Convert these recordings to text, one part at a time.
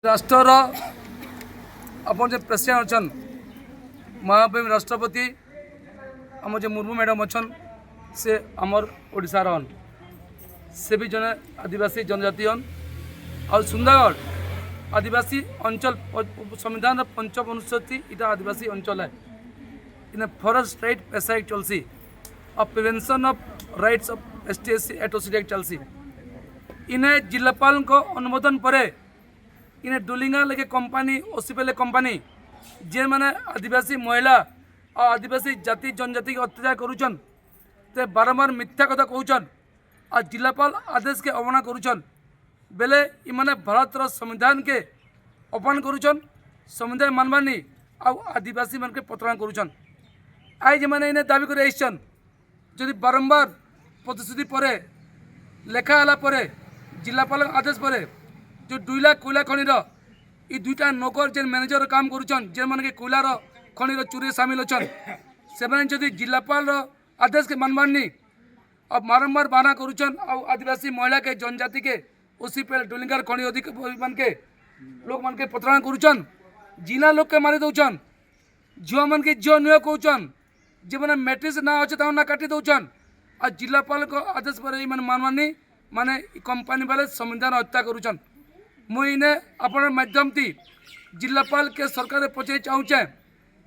राष्ट्र अपन जो प्रेसिडेंट अच्छन महामहिम राष्ट्रपति आम जो मुर्मू मैडम अच्छन से आमर ओडिशार हन से भी जने आदिवासी जनजाति हन और सुंदरगढ़ आदिवासी अंचल संविधान पंचम अनुसूची इटा आदिवासी अंचल है इन फॉरेस्ट राइट पैसा एक चलसी और prevention of rights of ST/SC atrocity एक चलसी इन्हें जिलापाल को अनुमोदन पर इन्हें डुलिंगा लेके कंपनी ओसीपीएल कंपनी जे माने आदिवासी महिला और आदिवासी जाति जनजाति के अत्याचार करुचन ते बारंबार मिथ्या कथा कहउचन और जिलापाल आदेश के अवहेलना करुचन बेले इमाने भारत संविधान के अपमान करुचन संविधान मानवानी और आदिवासी मन के प्रताड़ना करुचन आज मैंने इन्हें दाबी कर जदि बारंबार प्रतिश्रुति पर लेखा हला पर जिलापाल आदेश पर जो 2 लाख कोयला खनिर ये दुईटा नौकर जेन मैनेजर काम करुचन जे मन के कोयलार खनिर चोरी सामिल अच्छन से जदि जिलापाल आदेश के मानवानी अब बारंबार बाना करुचन और आदिवासी महिला के जनजाति के ओसीपीएल डुलिंगर खनि अधिकारी मन के लोग मन के प्रताड़ना करुचन जिला लोग के मारी दौचन झील मन के झील नुह कहचन जे मैंने मैट्रिक्स ना अच्छे ना काटी दौचन और जिलापाल को आदेश पर मानवानी माने कंपनी वाले संविधान हत्या करुचन मुझे अपन माध्यम थी जिलापाल के सरकार पचार चाहूचे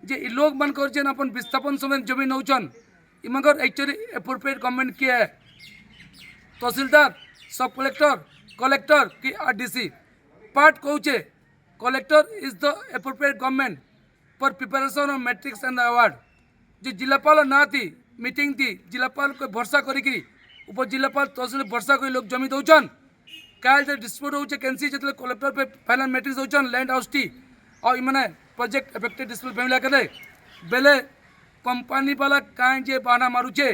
जे लोग मन कर अपन विस्थापन समय जमीन नौचन इमगर एक्चुअली एप्रोप्रिएट गवर्नमेंट किए है तहसीलदार सब कलेक्टर की RDC पार्ट कहूचे collector is the appropriate government for preparation of matrix and award जो जिलापाल ना थी मीटिंग थी जिलापाल को भरोसा करी उप जिलापाल तहसील भरोसा कर लोग जमी दौचन काल जो डिस्प्यूट होचे कैंसी जो कलेक्टर पे फाइनल मैट्रिक्स दौचन लैंड हाउस टी और इमाने प्रोजेक्ट एफेक्टेड डिस्प्यूट फैमिली करे बेले कंपनी वाला कहीं जे बहाना मारुचे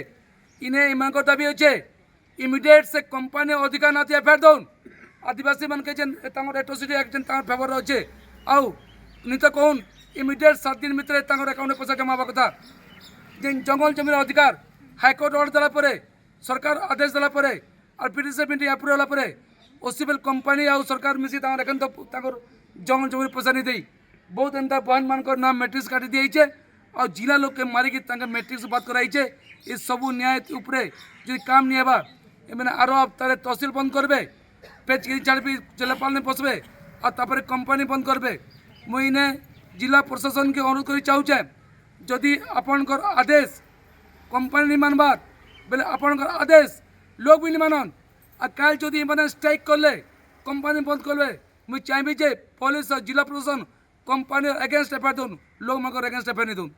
इन्हें इमान को दाबी होचे इमीडिएट से कंपनी अधिकार ना एफआईआर दौन आदिवासी मन के जेन एट्रोसिटी एक्ट जेन फेवर अच्छे आउ नहीं तो कहून इमीडिएट 7 दिन भितर अकाउंट पैसा जमा हवा कथा जेन जंगल जमीन अधिकार हाईकोर्ट ऑर्डर देला सरकार आदेश देला और पिटिशन मीटिंग अप्रूव होला ओसीपीएल कंपनी और सरकार मिसी देखन तो जंगल जमीन पैसा नहीं दे बहुत एंता बहन मान नाम मैट्रिक्स काटी दिए और जिला लोग के मारिकी मैट्रिक्स बात कराइचे ये सबू न्याय उपरे जो काम नहीं हेबा एमने आरो तारे तहसील बंद करबे पेज के छाड़बी जिलापाल ने बसबे और तापर कंपनी बंद करबे मुई इन्हें जिला प्रशासन के अनुरोध कर चाहूचे जदि आपनकर आदेश कंपनी नहीं मानबार बेले आपनकर आदेश लोग भी नहीं मानन और कल जदि मैंने स्ट्राइक कर ले कंपनी बंद करबे मुई चाहिए जे पुलिस और जिला प्रशासन कंपनी अगेंस्ट एफआईआर दून लोग मगर अगेंस्ट एफआईआर नहीं दून।